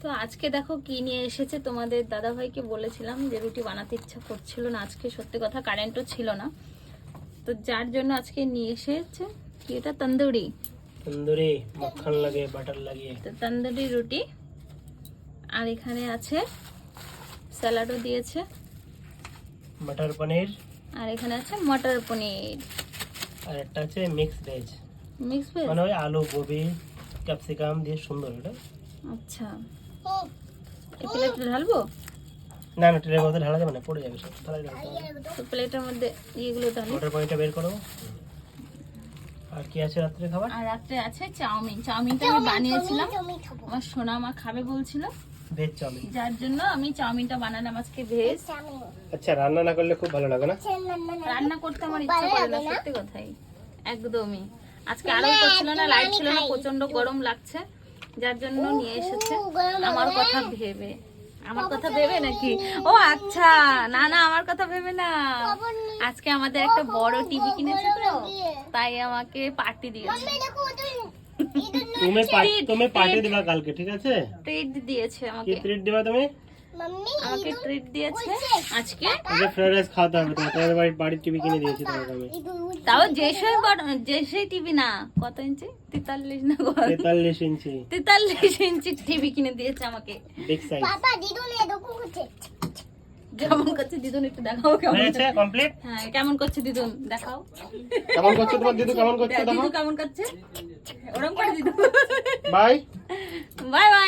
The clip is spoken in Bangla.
তো আজকে দেখো কি নিয়ে এসেছে, তোমাদের দাদা ভাইকে বলেছিলাম যে রুটি বানাতে ইচ্ছা করছিল না আজকে, সত্যি কথা কারেন্টও ছিল না, তো যার জন্য আজকে নিয়ে এসেছে কি এটা তন্দুরি মাখন লাগে বাটার লাগিয়ে, তো তন্দুরি রুটি। আর এখানে আছে স্যালাডও দিয়েছে, মটর পনির, আর এখানে আছে মটর পনির, আর একটা আছে মিক্স ভেজ, মিক্স ভেজ। মানে ওই আলু গোবি ক্যাপসিকাম দিয়ে সুন্দর এটা। আচ্ছা, এই প্লেটে ঢালবো? না না, ট্রেনের মধ্যে ঢালা যাবে না, পড়ে যাবে সব, তাহলে তো প্লেটের মধ্যে এইগুলো ঢালি। মটর পনিরটা বের করো। আর কি আছে রাত্রে খাবার? আর রাত্রে আছে চাউমিন, চাউমিনটা আমি বানিয়েছিলাম, আমার সোনা মা খাবে বলছিল, ভেজ চাউমিন, যার জন্য আমি চাউমিনটা বানালাম আজকে ভেজ। আচ্ছা রান্না না করলে খুব ভালো লাগে না? রান্না করতে আমার ইচ্ছা করে না, সত্যি কথাই, একদমই। আজকে আরো করছিল না, লাইট ছিল না, প্রচন্ড গরম লাগছে, যার জন্য নিয়ে এসেছে আমার কথা ভেবে। আমার কথা ভেবে নাকি? ও আচ্ছা, না না আমার কথা ভেবে না, আজকে আমাদের একটা বড় টিভি কিনেছে তো, তাই আমাকে পার্টি দিয়েছে, তুমি পার্টি দিবা কালকে, ঠিক আছে? ট্রিট দিয়েছে কি আমাকে, ট্রিট দিবা তুমি? আমাকে ট্রিট দিয়েছে আজকে। আজকে ফ্রাইড রাইস খাওয়াতে হবে, তোমাদের বাড়ির টিভি কিনে দিয়েছি তোমাকে আমি। তাও যে সেই টিভি না, কত ইঞ্চি, 43 না 43 ইঞ্চি 43 ইঞ্চি টিভি কিনে দিয়েছে আমাকে, বিগ সাইজ। কেমন করছে দিদুন একটু দেখাও, কেমন হয়েছে কমপ্লিট? হ্যাঁ কেমন করছে দিদুন দেখাও, কেমন করছে তোমার দিদু, কেমন করছে দেখো। দিদু কেমন করছে, ওরকম করে দিদু। Bye bye bye.